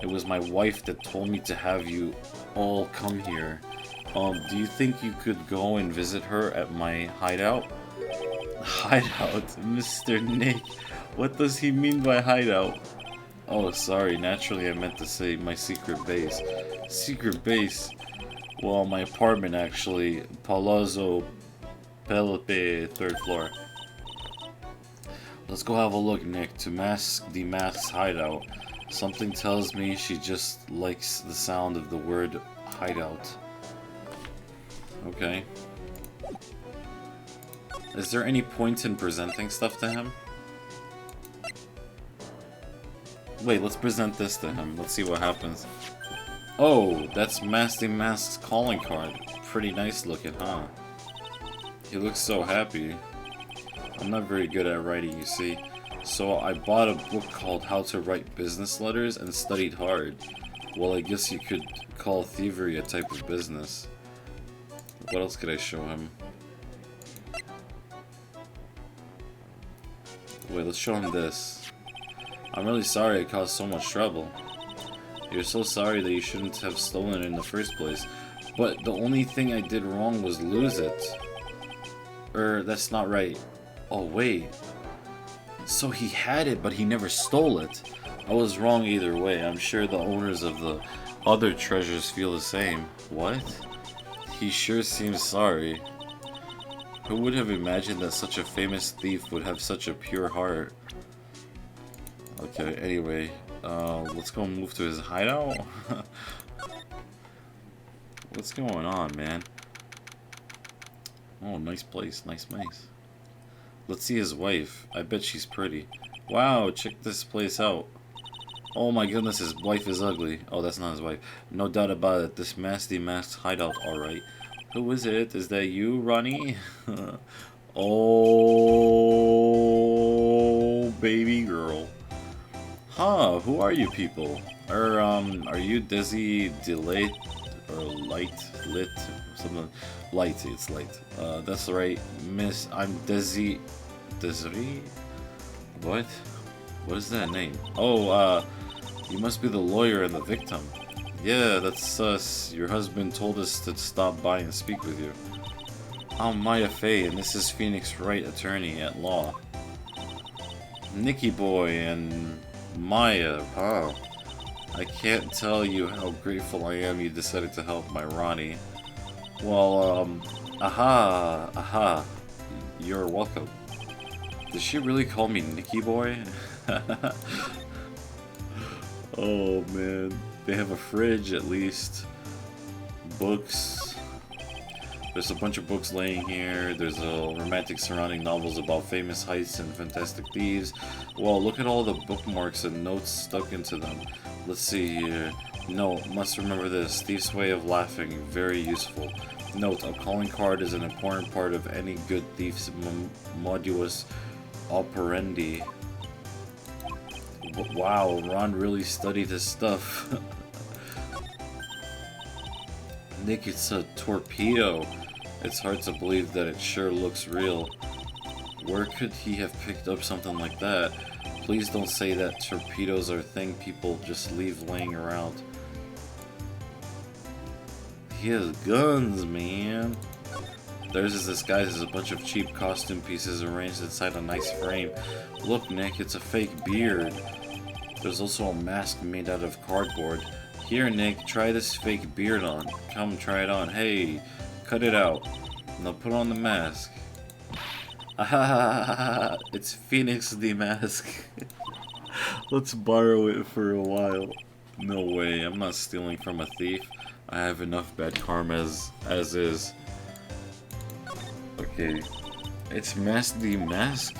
it was my wife that told me to have you all come here. Do you think you could go and visit her at my hideout? Hideout? Mr. Nick, what does he mean by hideout? Oh, sorry, naturally I meant to say my secret base. Secret base? Well, my apartment actually. Palazzo Pelope, 3rd floor. Let's go have a look, Nick, to mask the mask's hideout. Something tells me she just likes the sound of the word hideout. Okay. Is there any point in presenting stuff to him? Wait, let's present this to him. Let's see what happens. Oh, that's Nasty Mask's calling card. Pretty nice looking, huh? He looks so happy. I'm not very good at writing, you see. So I bought a book called How to Write Business Letters and studied hard. Well, I guess you could call thievery a type of business. What else could I show him? Wait, let's show him this. I'm really sorry it caused so much trouble. You're so sorry that you shouldn't have stolen it in the first place. But the only thing I did wrong was lose it. That's not right. Oh, wait. So he had it, but he never stole it. I was wrong either way. I'm sure the owners of the other treasures feel the same. What? He sure seems sorry. Who would have imagined that such a famous thief would have such a pure heart? Okay, anyway, let's go move to his hideout. What's going on, man? Oh, nice place, nice place. Let's see his wife. I bet she's pretty. Wow, check this place out. Oh my goodness, his wife is ugly. Oh, that's not his wife. No doubt about it. This Nasty Mask's hideout, alright. Who is it? Is that you, Ronnie? Oh, baby girl. Huh, who are you people? Are you Desi Delate? Or Lit? Something. Light, it's Light. That's right, Miss. I'm Desiree? What? What is that name? Oh, you must be the lawyer and the victim. Yeah, that's us. Your husband told us to stop by and speak with you. I'm Maya Fey, and this is Phonix Wright, attorney at law. Nicky Boy and Maya, huh? I can't tell you how grateful I am you decided to help my Ronnie. Well, aha. You're welcome. Did she really call me Nicky Boy? Oh man, they have a fridge at least. Books. There's a bunch of books laying here. There's a romantic surrounding novels about famous heists and fantastic thieves. Well, look at all the bookmarks and notes stuck into them. Let's see here. Note, must remember this. Thief's way of laughing, very useful. Note, a calling card is an important part of any good thief's modus operandi. Wow, Ron really studied his stuff. Nick, it's a torpedo. It's hard to believe that it sure looks real. Where could he have picked up something like that? Please don't say that torpedoes are a thing people just leave laying around. He has guns, man. Theirs is disguised as a bunch of cheap costume pieces arranged inside a nice frame. Look, Nick, it's a fake beard. There's also a mask made out of cardboard. Here, Nick, try this fake beard on. Come, try it on. Hey, cut it out. Now put on the mask. Ah, it's Phonix the mask. Let's borrow it for a while. No way, I'm not stealing from a thief. I have enough bad karma as is. Okay, it's Mask the Mask.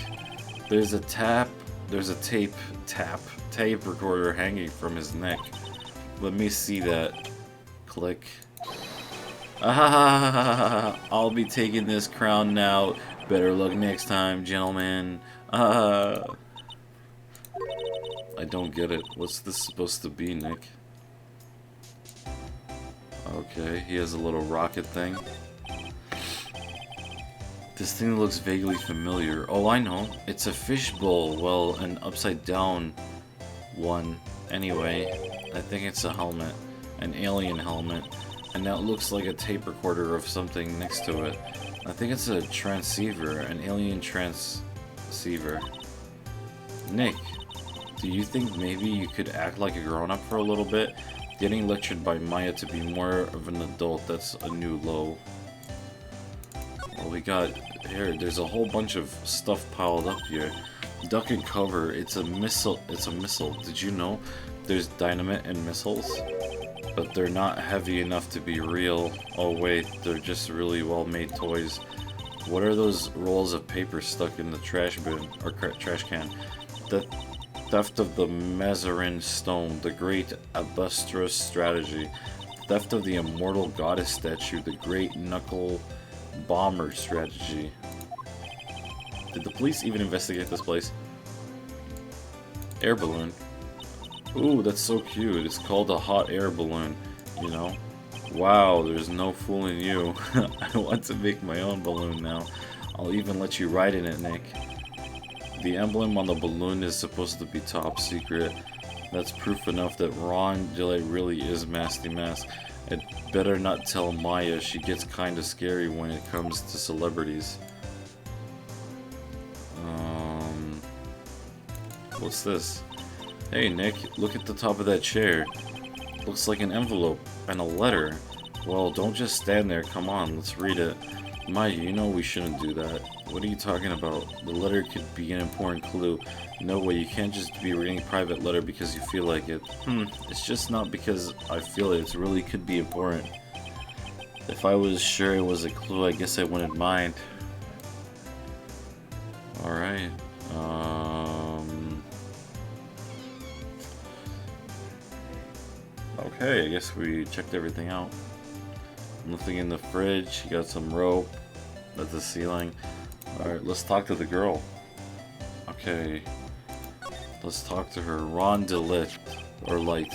There's a tape tape recorder hanging from his neck. Let me see that. Click. Ah, I'll be taking this crown now. Better luck next time, gentlemen. I don't get it. What's this supposed to be, Nick? Okay, he has a little rocket thing. This thing looks vaguely familiar. Oh, I know. It's a fishbowl. Well, an upside down one. Anyway, I think it's a helmet. An alien helmet. And that looks like a tape recorder of something next to it. I think it's a transceiver. An alien transceiver. Nick, do you think maybe you could act like a grown-up for a little bit? Getting lectured by Maya to be more of an adult, that's a new low. Well, we got here, there's a whole bunch of stuff piled up here. Duck and cover, it's a missile. Did you know there's dynamite and missiles? But they're not heavy enough to be real. Oh wait, they're just really well-made toys. What are those rolls of paper stuck in the trash bin, or trash can? The theft of the Mazarin stone, the great Abustros strategy. Theft of the immortal goddess statue, the great knuckle bomber strategy. Did the police even investigate this place? Air balloon. Ooh, that's so cute. It's called a hot air balloon, you know? Wow, there's no fooling you. I want to make my own balloon now. I'll even let you ride in it, Nick. The emblem on the balloon is supposed to be top secret. That's proof enough that Ron DeLay really is Masty Mask. I'd better not tell Maya. She gets kinda scary when it comes to celebrities. What's this? Hey Nick, look at the top of that chair. Looks like an envelope and a letter. Well, don't just stand there, come on, let's read it. Maya, you know we shouldn't do that. What are you talking about? The letter could be an important clue. No way, you can't just be reading a private letter because you feel like it. It's just not because I feel it, it really could be important. If I was sure it was a clue, I guess I wouldn't mind. Alright, okay, I guess we checked everything out. Nothing in the fridge, you got some rope at the ceiling. Alright, let's talk to the girl. Okay, let's talk to her. Ron DeLicht, or Light.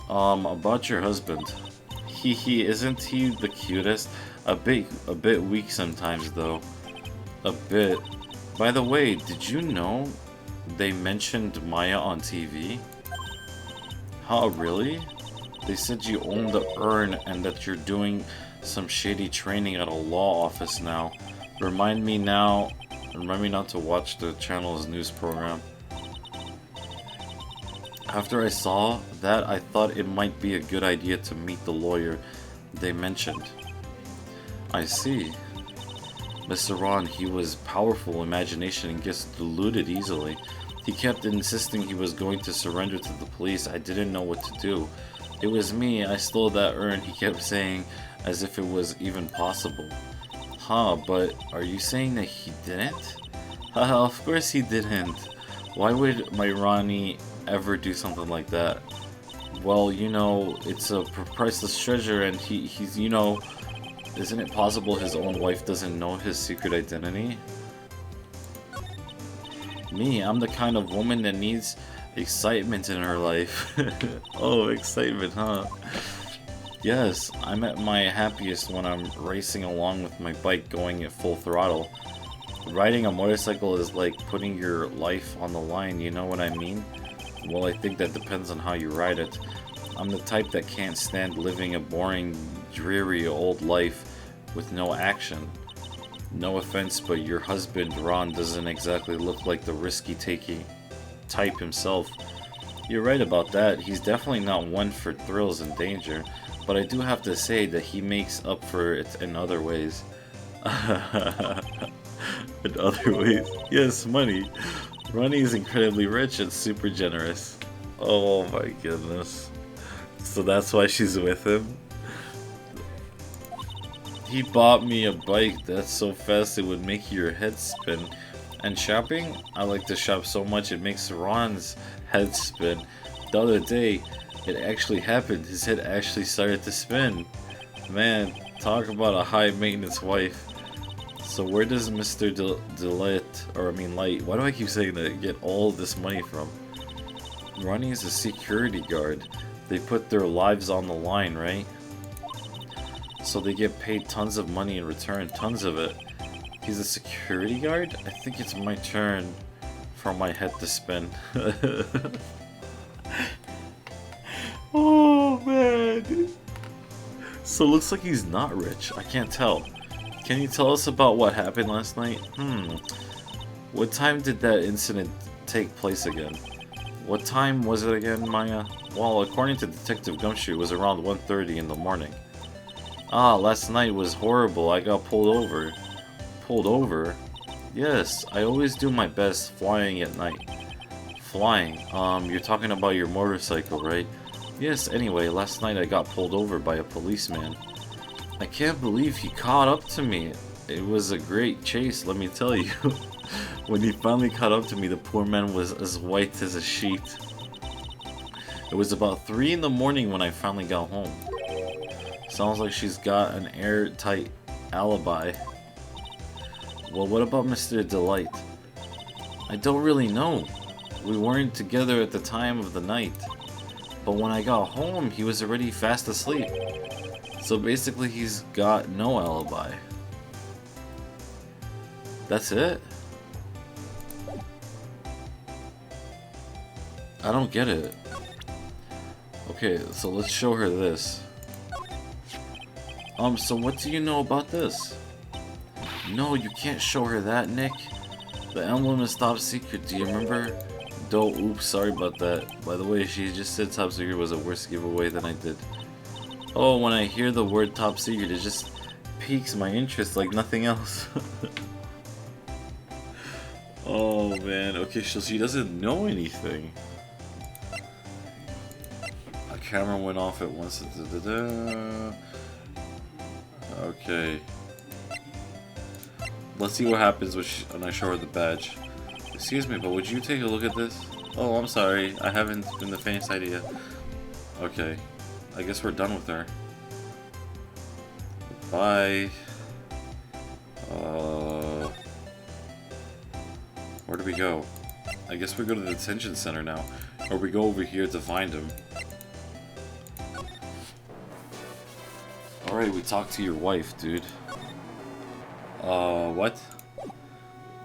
About your husband. Isn't he the cutest? A bit weak sometimes though. A bit. By the way, did you know they mentioned Maya on TV? Huh, really? They said you own the urn and that you're doing some shady training at a law office now. Remind me not to watch the channel's news program. After I saw that, I thought it might be a good idea to meet the lawyer they mentioned. I see. Mr. Ron, he was powerful imagination and gets deluded easily. He kept insisting he was going to surrender to the police. I didn't know what to do. It was me, I stole that urn, he kept saying, as if it was even possible. Huh, but are you saying that he didn't? Haha, of course he didn't. Why would my Ronnie ever do something like that? Well, you know, it's a priceless treasure and he's, you know, isn't it possible his own wife doesn't know his secret identity? Me, I'm the kind of woman that needs excitement in her life. Oh, excitement, huh? Yes, I'm at my happiest when I'm racing along with my bike going at full throttle. Riding a motorcycle is like putting your life on the line, you know what I mean? Well, I think that depends on how you ride it. I'm the type that can't stand living a boring, dreary old life with no action. No offense, but your husband, Ron, doesn't exactly look like the risky-taking type himself. You're right about that, he's definitely not one for thrills and danger, but I do have to say that he makes up for it in other ways. In other ways? Yes, money. Ronnie is incredibly rich and super generous. Oh my goodness. So that's why she's with him? He bought me a bike that's so fast it would make your head spin. And shopping? I like to shop so much it makes Ron's head spin. The other day, it actually happened. His head actually started to spin. Man, talk about a high maintenance wife. So where does Mr. Light, why do I keep saying that, get all this money from? Ronnie is a security guard. They put their lives on the line, right? So they get paid tons of money in return, tons of it. He's a security guard? I think it's my turn for my head to spin. Oh man. So it looks like he's not rich. I can't tell. Can you tell us about what happened last night? What time did that incident take place again? What time was it again, Maya? Well, according to Detective Gumshoe, it was around 1:30 in the morning. Ah, last night was horrible. I got pulled over. Pulled over? Yes, I always do my best flying at night. Flying? You're talking about your motorcycle, right? Yes, anyway, last night I got pulled over by a policeman. I can't believe he caught up to me. It was a great chase, let me tell you. When he finally caught up to me, the poor man was as white as a sheet. It was about 3 in the morning when I finally got home. Sounds like she's got an airtight alibi. Well, what about Mr. Delight? I don't really know. We weren't together at the time of the night. But when I got home, he was already fast asleep. So basically, he's got no alibi. That's it? I don't get it. Okay, so let's show her this. So what do you know about this? No, you can't show her that, Nick. The emblem is top secret, do you remember? Oops, sorry about that. By the way, she just said top secret was a worse giveaway than I did. Oh, when I hear the word top secret, it just piques my interest like nothing else. Oh man, okay, so she doesn't know anything. A camera went off at once. Okay. Let's see what happens when I show her the badge. Excuse me, but would you take a look at this? Oh, I'm sorry. I haven't been the faintest idea. Okay. I guess we're done with her. Bye. Where do we go? I guess we go to the detention center now. Or we go over here to find him. Alright, we talked to your wife, dude. What?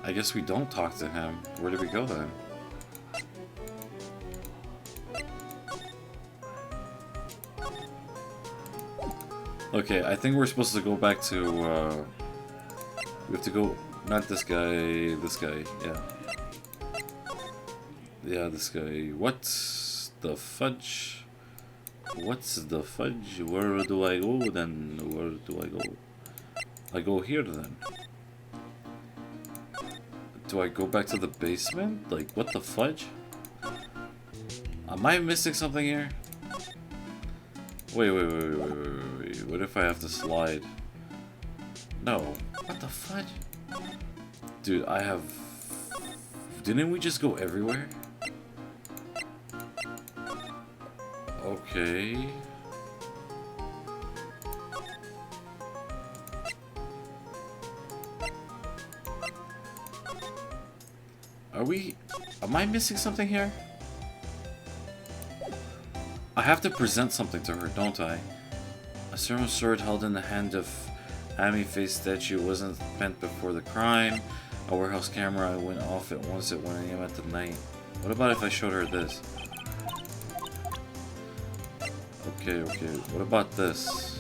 I guess we don't talk to him. Where do we go then? Okay, I think we're supposed to go back to, we have to go, not this guy, yeah. Yeah, this guy. What's the fudge? What's the fudge? Where do I go then? Where do I go? I go here then. Do I go back to the basement? Like, what the fudge? Am I missing something here? Wait. What if I have to slide? No. What the fudge? Dude, I have... Didn't we just go everywhere? Okay... Am I missing something here? I have to present something to her, don't I? A certain sword held in the hand of Amy-face statue wasn't spent before the crime. A warehouse camera went off at once at 1 AM at the night. What about if I showed her this? Okay. What about this?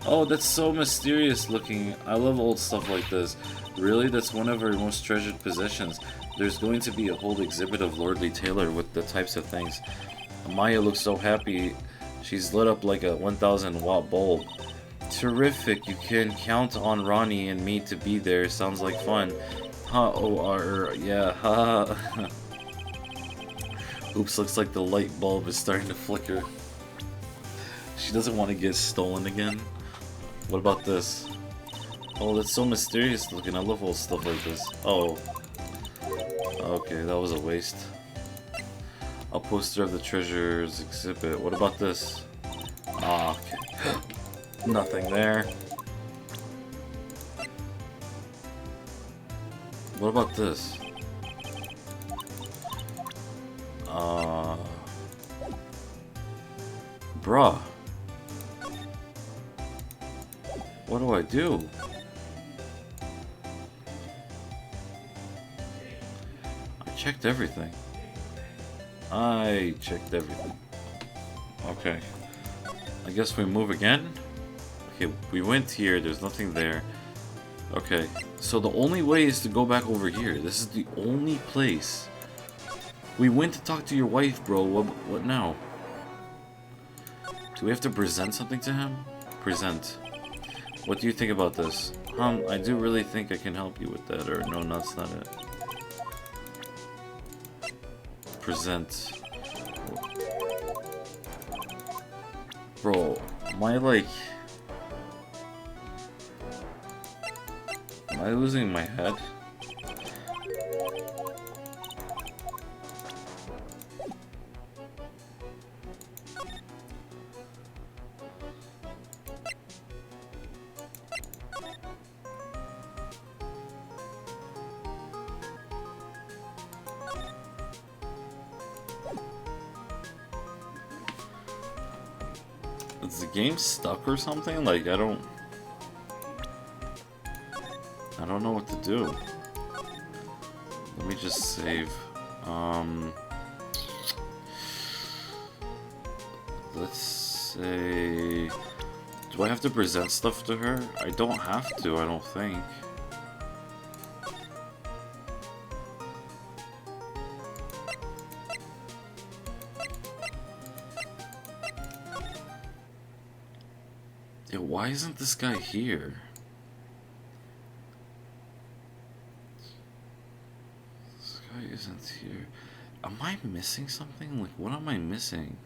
Oh, that's so mysterious looking. I love old stuff like this. Really? That's one of her most treasured possessions. There's going to be a whole exhibit of Lordly Taylor with the types of things. Maya looks so happy. She's lit up like a 1,000 watt bulb. Terrific. You can count on Ronnie and me to be there. Sounds like fun. Yeah, ha. Oops, looks like the light bulb is starting to flicker. She doesn't want to get stolen again. What about this? Oh, that's so mysterious looking. I love old stuff like this. Oh, Okay, that was a waste. A poster of the treasures exhibit. What about this? Ah, okay. Nothing there. What about this? Bruh. What do I do? I checked everything. I checked everything. Okay. I guess we move again? Okay, we went here, there's nothing there. Okay, so the only way is to go back over here. This is the only place. We went to talk to your wife, bro. What now? Do we have to present something to him? Present. What do you think about this? I do really think I can help you with that, or no, that's not it. Present. Bro, am I like... Am I losing my head? Is the game stuck or something? Like, I don't know what to do. Let me just save. Let's say... Do I have to present stuff to her? I don't have to, I don't think. Yeah, why isn't this guy here? This guy isn't here. Am I missing something? Like, what am I missing?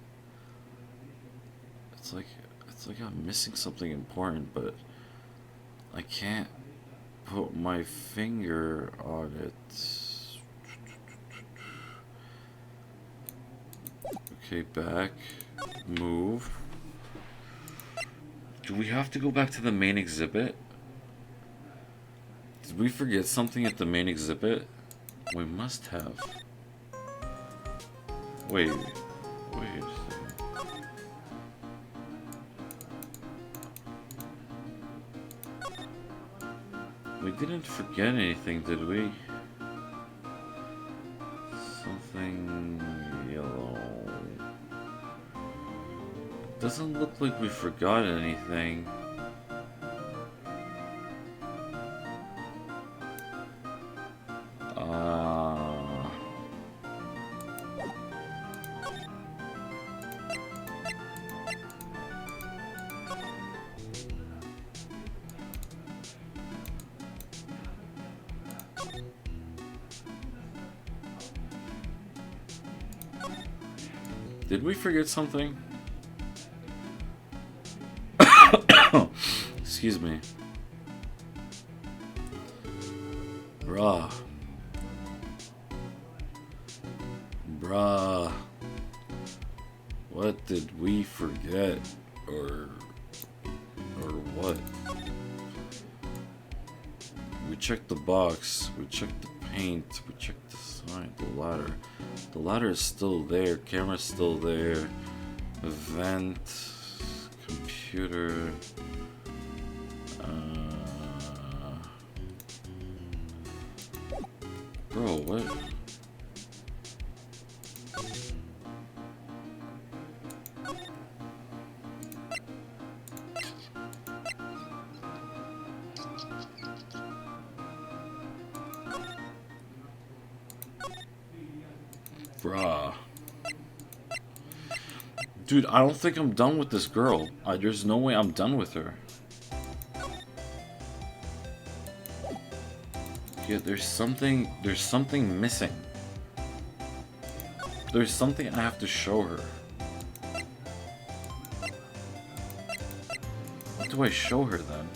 It's like I'm missing something important, but I can't put my finger on it. Okay, back, move. Do we have to go back to the main exhibit? Did we forget something at the main exhibit? We must have. Wait a second. We didn't forget anything, did we? Something yellow. Doesn't look like we forgot anything. Did we forget something? Excuse me. Bruh. What did we forget? Or what? We checked the box, we checked the paint, we checked the sign, the ladder. The ladder is still there, camera's still there. Vent, computer. Bro, what? Bruh. Dude, I don't think I'm done with this girl. There's no way I'm done with her. Yeah, there's something missing. There's something I have to show her. What do I show her then?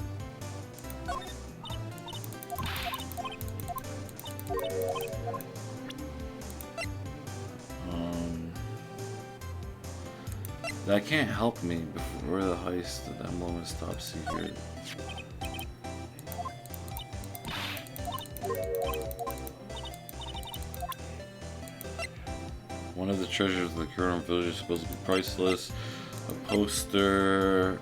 That can't help me before the heist at that moment stops secret. One of the treasures of the current village is supposed to be priceless. A poster,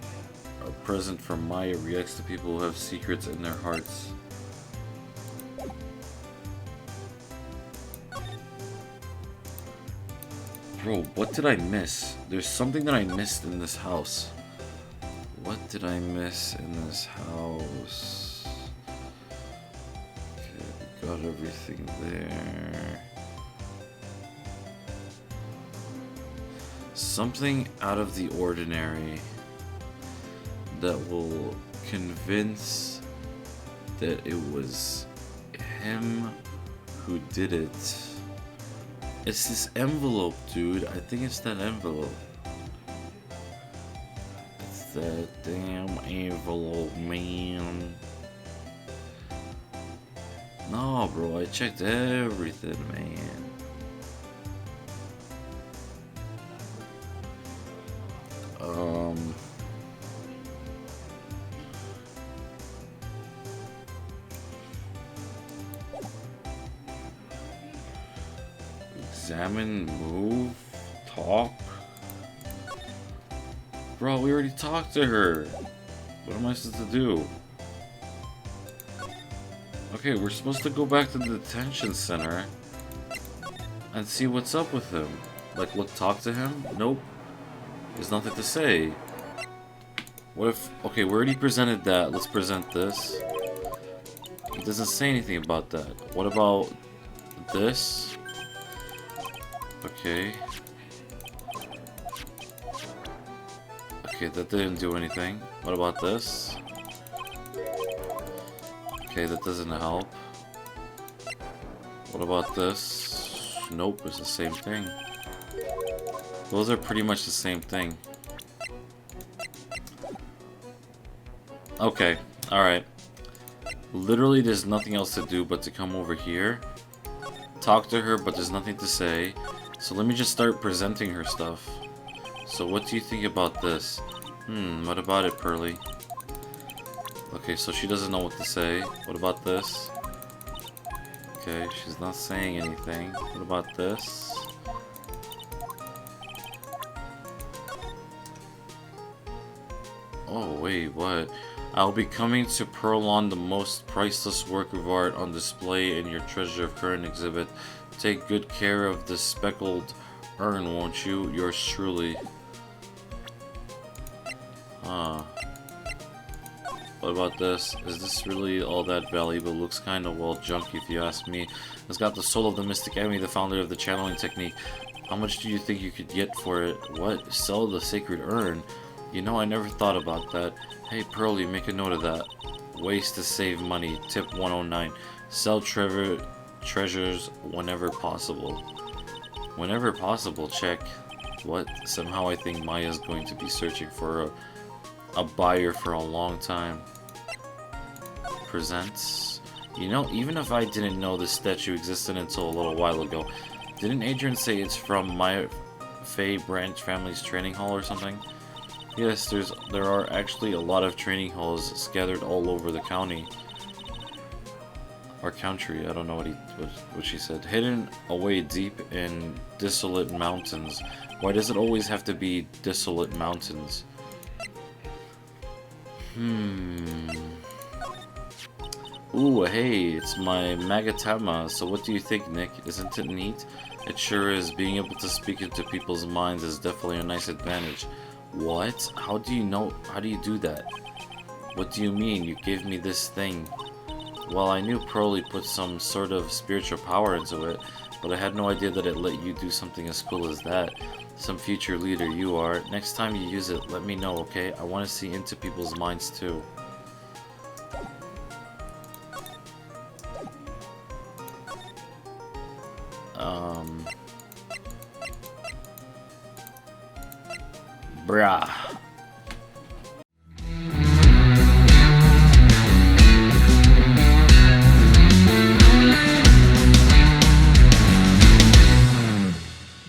a present from Maya reacts to people who have secrets in their hearts. Bro, what did I miss? There's something that I missed in this house. What did I miss in this house? Okay, we got everything there. Something out of the ordinary that will convince that it was him who did it. It's this envelope, dude. I think it's that envelope. It's that damn envelope, man. No, bro, I checked everything, man. Examine, move, talk. Bro, we already talked to her. What am I supposed to do? Okay, we're supposed to go back to the detention center and see what's up with him. Like, look, talk to him? Nope. There's nothing to say. What if... Okay, we already presented that. Let's present this. It doesn't say anything about that. What about this? Okay. Okay, that didn't do anything. What about this? Okay, that doesn't help. What about this? Nope, it's the same thing. Those are pretty much the same thing. Okay, alright. Literally, there's nothing else to do but to come over here, talk to her, but there's nothing to say. So let me just start presenting her stuff. So what do you think about this? What about it, Pearly? Okay, so she doesn't know what to say. What about this? Okay, she's not saying anything. What about this? Oh, wait, what? I'll be coming to Pearlon, the most priceless work of art on display in your treasure of current exhibit. Take good care of this speckled urn, won't you? Yours truly. What about this? Is this really all that valuable? Looks kinda well junky if you ask me. It's got the soul of the Mystic Emmy, the founder of the channeling technique. How much do you think you could get for it? What? Sell the sacred urn? You know, I never thought about that. Hey, Pearly, make a note of that. Ways to save money. Tip 109. Sell treasures whenever possible. Whenever possible, check. What? Somehow I think Maya's going to be searching for a buyer for a long time. Presents. You know, even if I didn't know this statue existed until a little while ago, didn't Adrian say it's from my Faye Branch family's training hall or something? Yes, there are actually a lot of training halls scattered all over the county. Or country, I don't know what she said. Hidden away deep in desolate mountains. Why does it always have to be desolate mountains? Ooh, hey, it's my Magatama. So what do you think, Nick? Isn't it neat? It sure is. Being able to speak into people's minds is definitely a nice advantage. What? How do you know? How do you do that? What do you mean? You gave me this thing. Well, I knew Pearly put some sort of spiritual power into it, but I had no idea that it let you do something as cool as that. Some future leader you are. Next time you use it, let me know, okay? I want to see into people's minds too. Bruh.